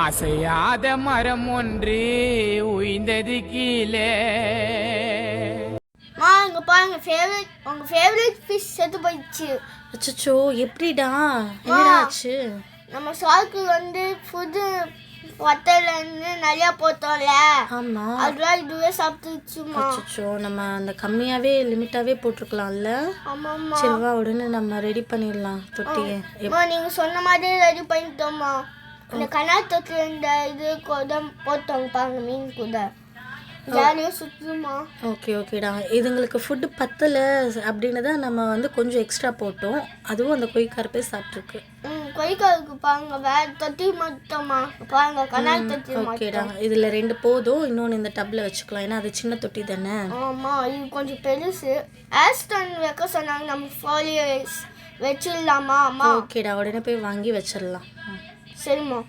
அசையாத மரம் ஒன்று உயிர்ந்தது கீழே. இங்க பாருங்க, உங்க ஃபேவரட் ஃபிஷ் செத்து போயிடுச்சு. அச்சச்சோ, எப்படிடா? என்னடா ஆச்சு? நம்ம சாக்கு ஃபுட்டு வத்தலன்னு நிறைய போட்டோம்ல. ஆமா, அதெல்லாம் இதுவே சாப்பிட்டுச்சுமா. அச்சச்சோ, நம்ம அந்த கம்மியாவே லிமிட்டாவே போட்டிருக்கலாம்ல. ஆமாம்மா. சரி வா, உடனே நம்ம ரெடி பண்ணிடலாம் தொட்டியை. நீங்க சொன்ன மாதிரி ரெடி பண்ணிட்டோம்மா. இந்த கண்ணாடி தொட்டில் இந்த இது கூட போட்டோங்க பாருங்க, மீன் கூட ஜாலியாக சுற்றுமா. ஓகே ஓகேடா, இதுங்களுக்கு ஃபுட்டு பத்தலை அப்படின்னு தான் நம்ம கொஞ்சம் எக்ஸ்ட்ரா போட்டோம். அதுவும் அந்த கொய்க்காரப்பே சாப்பிட்ருக்கு. கொய்க்காருக்கு பாருங்க, வேற தொட்டி மட்டும்மா பாருங்க, கண்ணாடி தொட்டி. ஓகேடா, இதில் 2 போதும், இன்னொன்று இந்த டப்பில் வச்சுக்கலாம், ஏன்னா அது சின்ன தொட்டி தானே. ஆமாம், இது கொஞ்சம் பெருசு. ஆஸ்டன் வைக்க சொன்னாங்க, நம்ம ஃபாலியர்ஸ் வச்சிடலாமா அம்மா? ஓகேடா, உடனே போய் வாங்கி வச்சிடலாம். சரிம்மா.